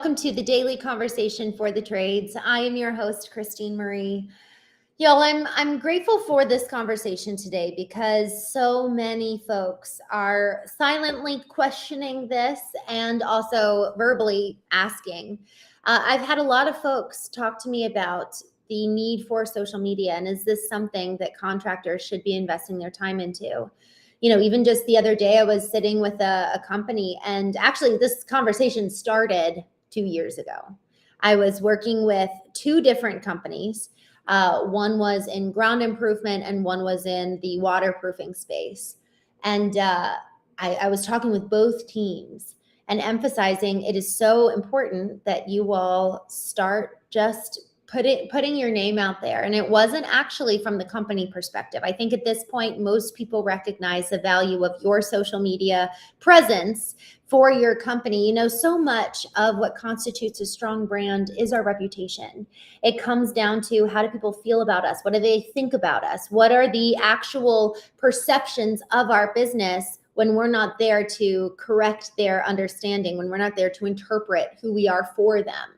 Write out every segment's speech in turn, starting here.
Welcome to the Daily Conversation for the Trades. I am your host, Christene Marie. Y'all, I'm grateful for this conversation today because so many folks are silently questioning this and also verbally asking. I've had a lot of folks talk to me about the need for social media, and is this something that contractors should be investing their time into? Even just the other day, I was sitting with a company, and actually this conversation started 2 years ago. I was working with two different companies. One was in ground improvement and one was in the waterproofing space. And I was talking with both teams and emphasizing it is so important that you all start just putting your name out there. And it wasn't actually from the company perspective. I think at this point, most people recognize the value of your social media presence for your company. So much of what constitutes a strong brand is our reputation. It comes down to, how do people feel about us? What do they think about us? What are the actual perceptions of our business when we're not there to correct their understanding, when we're not there to interpret who we are for them?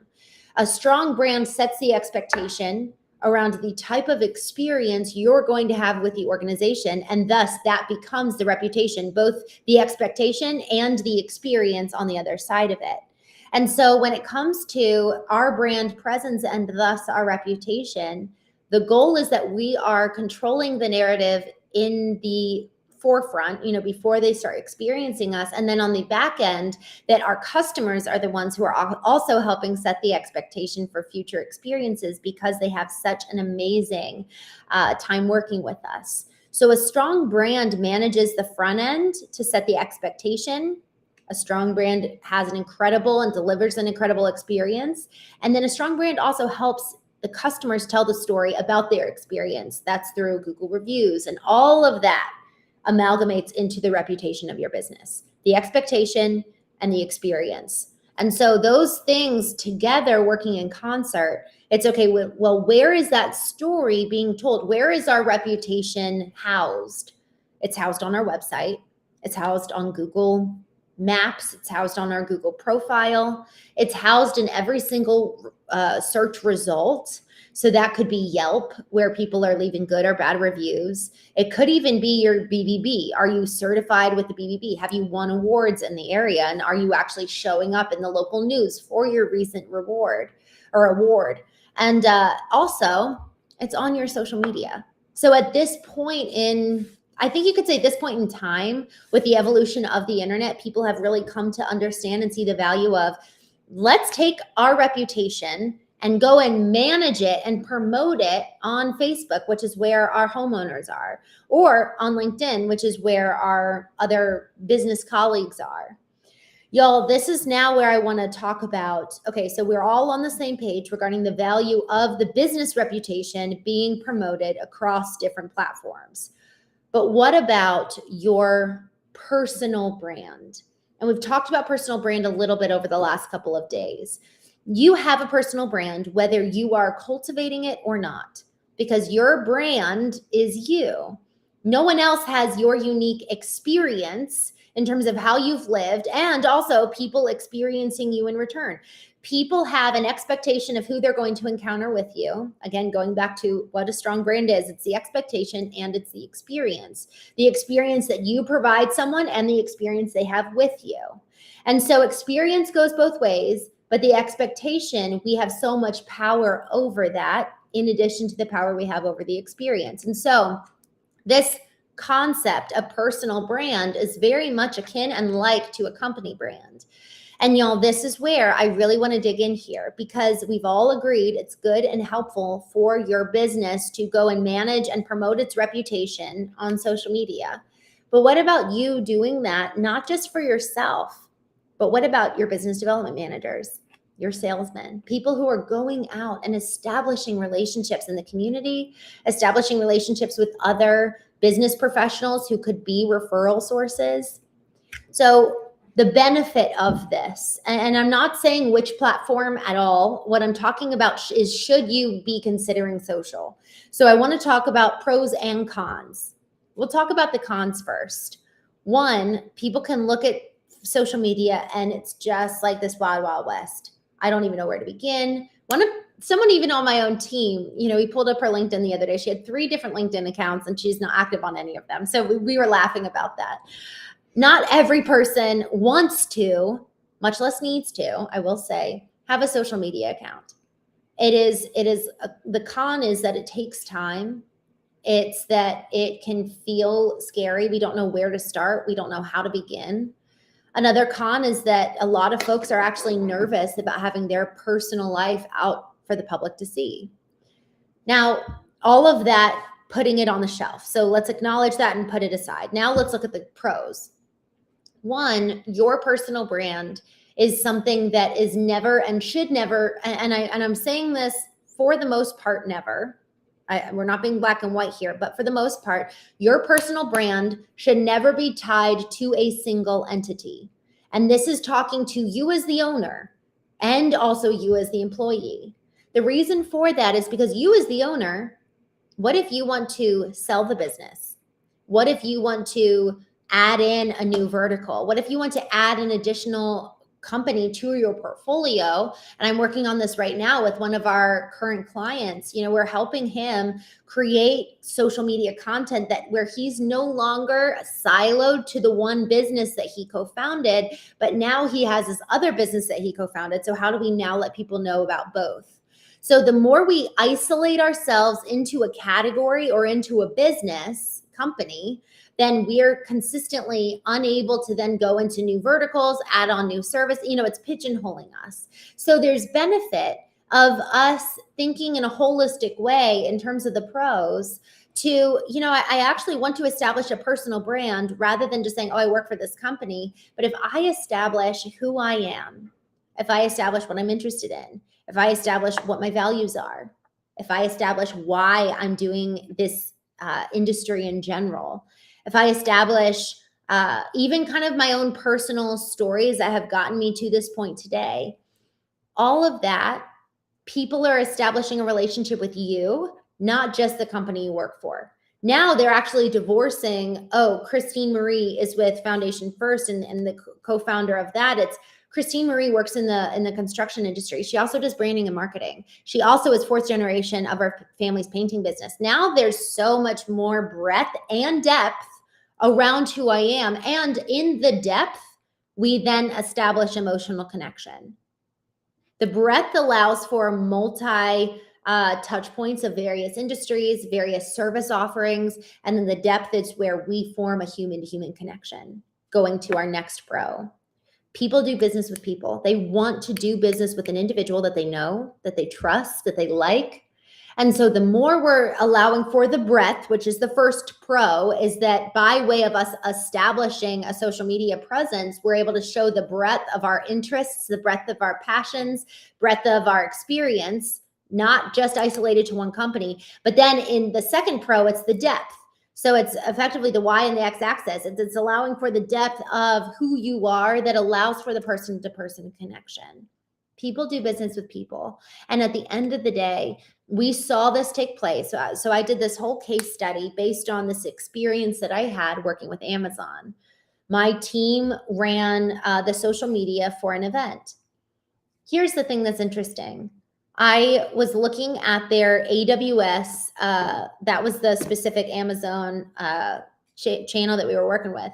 A strong brand sets the expectation around the type of experience you're going to have with the organization, and thus that becomes the reputation, both the expectation and the experience on the other side of it. And so when it comes to our brand presence and thus our reputation, the goal is that we are controlling the narrative in the forefront, before they start experiencing us. And then on the back end, that our customers are the ones who are also helping set the expectation for future experiences, because they have such an amazing time working with us. So a strong brand manages the front end to set the expectation. A strong brand has an incredible and delivers an incredible experience. And then a strong brand also helps the customers tell the story about their experience. That's through Google reviews, and all of that amalgamates into the reputation of your business, the expectation and the experience. And so those things together, working in concert, it's okay. Well, where is that story being told? Where is our reputation housed? It's housed on our website. It's housed on Google Maps. It's housed on our Google profile. It's housed in every single search result. So that could be Yelp, where people are leaving good or bad reviews. It could even be your BBB. Are you certified with the BBB? Have you won awards in the area? And are you actually showing up in the local news for your recent reward or award? And also, it's on your social media. So at this point I think you could say this point in time, with the evolution of the internet, people have really come to understand and see the value of, let's take our reputation and go and manage it and promote it on Facebook, which is where our homeowners are, or on LinkedIn, which is where our other business colleagues are. Y'all, this is now where I want to talk about, okay, so we're all on the same page regarding the value of the business reputation being promoted across different platforms. But what about your personal brand? And we've talked about personal brand a little bit over the last couple of days. You have a personal brand, whether you are cultivating it or not, because your brand is you. No one else has your unique experience in terms of how you've lived, and also people experiencing you in return. People have an expectation of who they're going to encounter with you. Again, going back to what a strong brand is, it's the expectation and it's the experience. The experience that you provide someone and the experience they have with you. And so experience goes both ways. But the expectation, we have so much power over that, in addition to the power we have over the experience. And so this concept of personal brand is very much akin and like to a company brand. And y'all, this is where I really want to dig in here, because we've all agreed it's good and helpful for your business to go and manage and promote its reputation on social media. But what about you doing that, not just for yourself, but what about your business development managers, your salesmen, people who are going out and establishing relationships in the community, establishing relationships with other business professionals who could be referral sources? So the benefit of this, and I'm not saying which platform at all. What I'm talking about is, should you be considering social? So I want to talk about pros and cons. We'll talk about the cons first. One, people can look at social media and it's just like this wild, wild west. I don't even know where to begin. Someone even on my own team, we pulled up her LinkedIn the other day. She had 3 different LinkedIn accounts and she's not active on any of them. So we were laughing about that. Not every person wants to, much less needs to, I will say, have a social media account. The con is that it takes time. It's that it can feel scary. We don't know where to start. We don't know how to begin. Another con is that a lot of folks are actually nervous about having their personal life out for the public to see. Now, all of that, putting it on the shelf. So let's acknowledge that and put it aside. Now let's look at the pros. One, your personal brand is something that is never and should never, and I'm saying this for the most part, never. We're not being black and white here, but for the most part, your personal brand should never be tied to a single entity. And this is talking to you as the owner and also you as the employee. The reason for that is because you as the owner, what if you want to sell the business? What if you want to add in a new vertical? What if you want to add an additional company to your portfolio? And I'm working on this right now with one of our current clients. We're helping him create social media content where he's no longer siloed to the one business that he co-founded, but now he has this other business that he co-founded. So how do we now let people know about both? So the more we isolate ourselves into a category or into a business company, then we're consistently unable to then go into new verticals, add on new service. It's pigeonholing us. So there's benefit of us thinking in a holistic way in terms of the pros to, I actually want to establish a personal brand rather than just saying, oh, I work for this company. But if I establish who I am, if I establish what I'm interested in, if I establish what my values are, if I establish why I'm doing this industry in general, if I establish even kind of my own personal stories that have gotten me to this point today, all of that, people are establishing a relationship with you, not just the company you work for. Now they're actually divorcing, Christene Marie is with Foundation First and the co-founder of that. It's Christene Marie works in the construction industry. She also does branding and marketing. She also is 4th generation of her family's painting business. Now there's so much more breadth and depth around who I am. And in the depth, we then establish emotional connection. The breadth allows for multi touch points of various industries, various service offerings. And then the depth is where we form a human-to-human connection. Going to our next pro. People do business with people. They want to do business with an individual that they know, that they trust, that they like. And so the more we're allowing for the breadth, which is the first pro, is that by way of us establishing a social media presence, we're able to show the breadth of our interests, the breadth of our passions, breadth of our experience, not just isolated to one company. But then in the second pro, it's the depth. So it's effectively the Y and the X axis. It's allowing for the depth of who you are that allows for the person-to-person connection. People do business with people. And at the end of the day, we saw this take place. So I did this whole case study based on this experience that I had working with Amazon. My team ran the social media for an event. Here's the thing that's interesting. I was looking at their AWS, that was the specific Amazon channel that we were working with.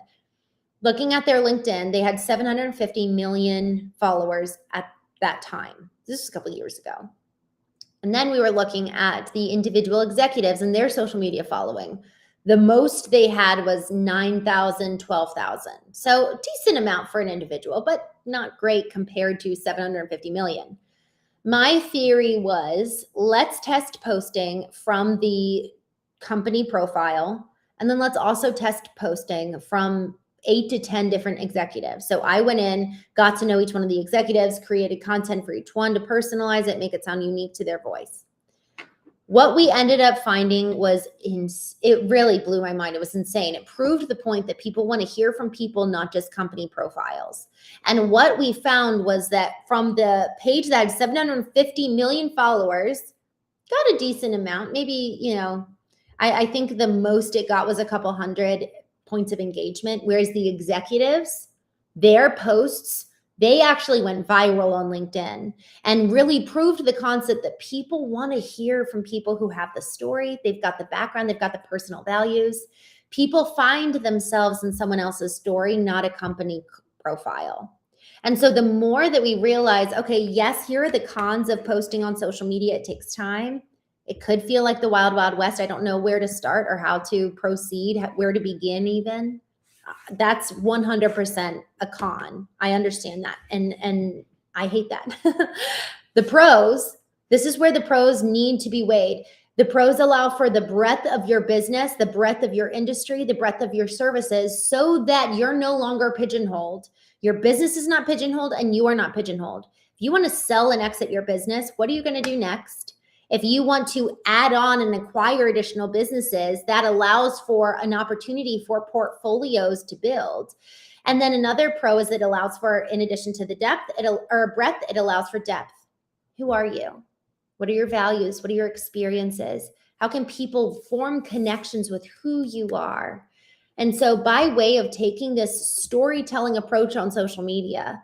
Looking at their LinkedIn, they had 750 million followers at that time. This was a couple of years ago. And then we were looking at the individual executives and their social media following. The most they had was 9,000, 12,000. So decent amount for an individual, but not great compared to 750 million. My theory was, let's test posting from the company profile, and then let's also test posting from 8 to 10 different executives. So I went in, got to know each one of the executives, created content for each one to personalize it, make it sound unique to their voice. What we ended up finding was, it really blew my mind. It was insane. It proved the point that people want to hear from people, not just company profiles. And what we found was that from the page that had 750 million followers, got a decent amount, maybe, I think the most it got was a couple hundred points of engagement, whereas the executives, their posts They actually went viral on LinkedIn and really proved the concept that people want to hear from people who have the story, they've got the background, they've got the personal values. People find themselves in someone else's story, not a company profile. And so the more that we realize, okay, yes, here are the cons of posting on social media. It takes time. It could feel like the wild, wild west. I don't know where to start or how to proceed, where to begin even. That's 100% a con. I understand that. And I hate that. The pros, this is where the pros need to be weighed. The pros allow for the breadth of your business, the breadth of your industry, the breadth of your services, so that you're no longer pigeonholed. Your business is not pigeonholed and you are not pigeonholed. If you want to sell and exit your business, what are you going to do next? If you want to add on and acquire additional businesses, that allows for an opportunity for portfolios to build. And then another pro is it allows for, in addition to the depth or breadth, it allows for depth. Who are you? What are your values? What are your experiences? How can people form connections with who you are? And so by way of taking this storytelling approach on social media,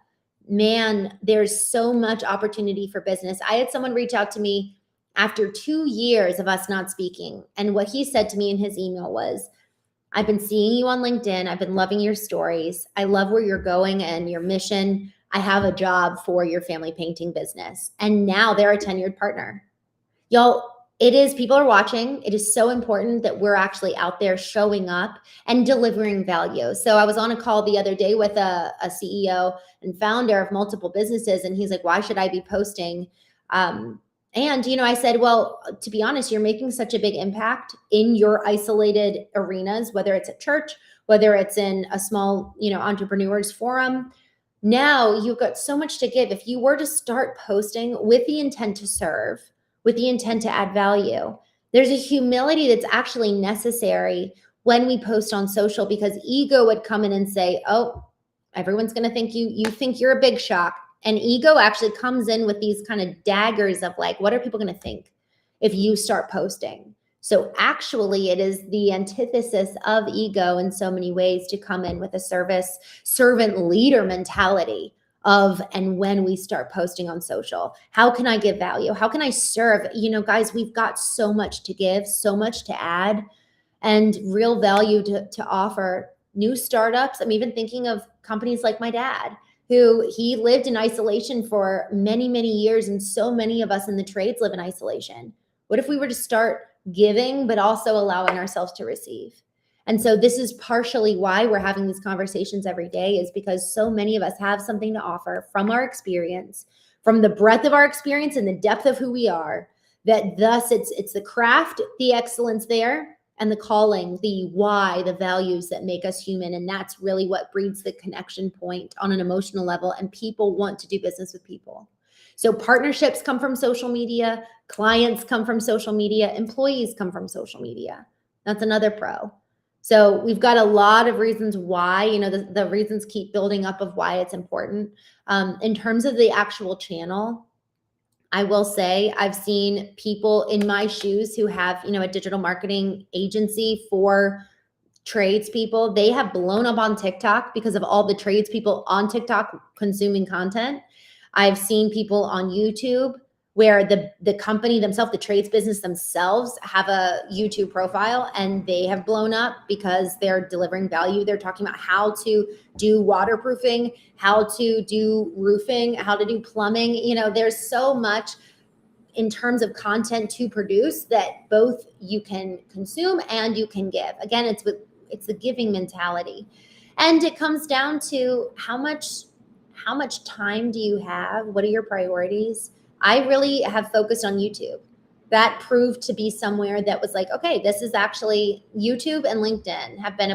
man, there's so much opportunity for business. I had someone reach out to me after 2 years of us not speaking. And what he said to me in his email was, I've been seeing you on LinkedIn. I've been loving your stories. I love where you're going and your mission. I have a job for your family painting business. And now they're a tenured partner. Y'all, people are watching. It is so important that we're actually out there showing up and delivering value. So I was on a call the other day with a CEO and founder of multiple businesses. And he's like, why should I be posting? And, I said, well, to be honest, you're making such a big impact in your isolated arenas, whether it's at church, whether it's in a small, entrepreneurs forum. Now you've got so much to give. If you were to start posting with the intent to serve, with the intent to add value, there's a humility that's actually necessary when we post on social, because ego would come in and say, oh, everyone's going to think you think you're a big shot. And ego actually comes in with these kind of daggers of like, what are people going to think if you start posting? So actually it is the antithesis of ego in so many ways to come in with a servant leader mentality of, and when we start posting on social, how can I give value? How can I serve? Guys, we've got so much to give, so much to add, and real value to offer new startups. I'm even thinking of companies like my dad, who he lived in isolation for many, many years. And so many of us in the trades live in isolation. What if we were to start giving, but also allowing ourselves to receive? And so this is partially why we're having these conversations every day, is because so many of us have something to offer from our experience, from the breadth of our experience and the depth of who we are, that thus it's the craft, the excellence there, and the calling, the why, the values that make us human. And that's really what breeds the connection point on an emotional level. And people want to do business with people. So partnerships come from social media, clients come from social media, employees come from social media. That's another pro. So we've got a lot of reasons why, the reasons keep building up of why it's important. In terms of the actual channel, I will say I've seen people in my shoes who have, a digital marketing agency for tradespeople. They have blown up on TikTok because of all the tradespeople on TikTok consuming content. I've seen people on YouTube where the company themselves, the trades business themselves, have a YouTube profile and they have blown up because they're delivering value. They're talking about how to do waterproofing, how to do roofing, how to do plumbing. There's so much in terms of content to produce that both you can consume and you can give. Again, it's the giving mentality. And it comes down to how much time do you have? What are your priorities? I really have focused on YouTube. That proved to be somewhere that was like, okay, this is actually YouTube and LinkedIn have been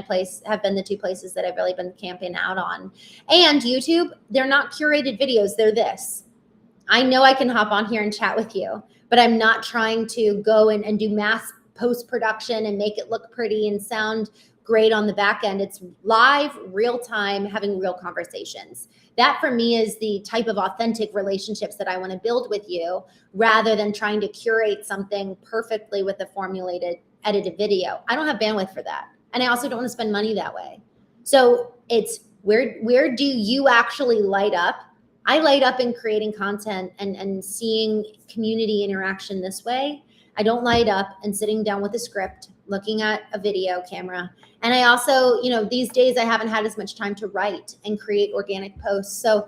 the two places that I've really been camping out on. And YouTube, they're not curated videos. They're this. I know I can hop on here and chat with you, but I'm not trying to go and do mass post-production and make it look pretty and sound great on the back end. It's live, real time, having real conversations. That for me is the type of authentic relationships that I want to build with you, rather than trying to curate something perfectly with a formulated, edited video. I don't have bandwidth for that. And I also don't want to spend money that way. So it's where do you actually light up? I light up in creating content and seeing community interaction this way. I don't light up in sitting down with a script, looking at a video camera. And I also, these days I haven't had as much time to write and create organic posts. So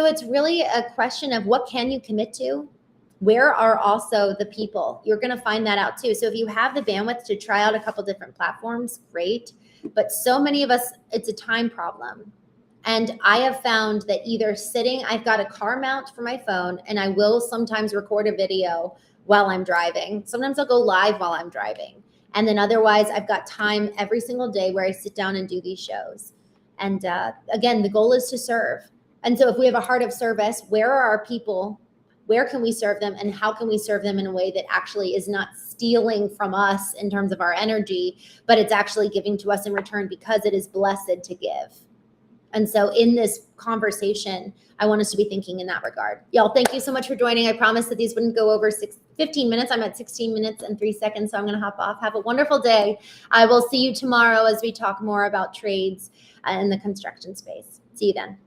it's really a question of what can you commit to? Where are also the people? You're going to find that out too. So if you have the bandwidth to try out a couple different platforms, great. But so many of us, it's a time problem. And I have found that either I've got a car mount for my phone, and I will sometimes record a video while I'm driving. Sometimes I'll go live while I'm driving. And then otherwise, I've got time every single day where I sit down and do these shows. And again, the goal is to serve. And so if we have a heart of service, where are our people? Where can we serve them, and how can we serve them in a way that actually is not stealing from us in terms of our energy, but it's actually giving to us in return because it is blessed to give. And so in this conversation, I want us to be thinking in that regard. Y'all, thank you so much for joining. I promised that these wouldn't go over 15 minutes. I'm at 16 minutes and 3 seconds, so I'm going to hop off. Have a wonderful day. I will see you tomorrow as we talk more about trades in the construction space. See you then.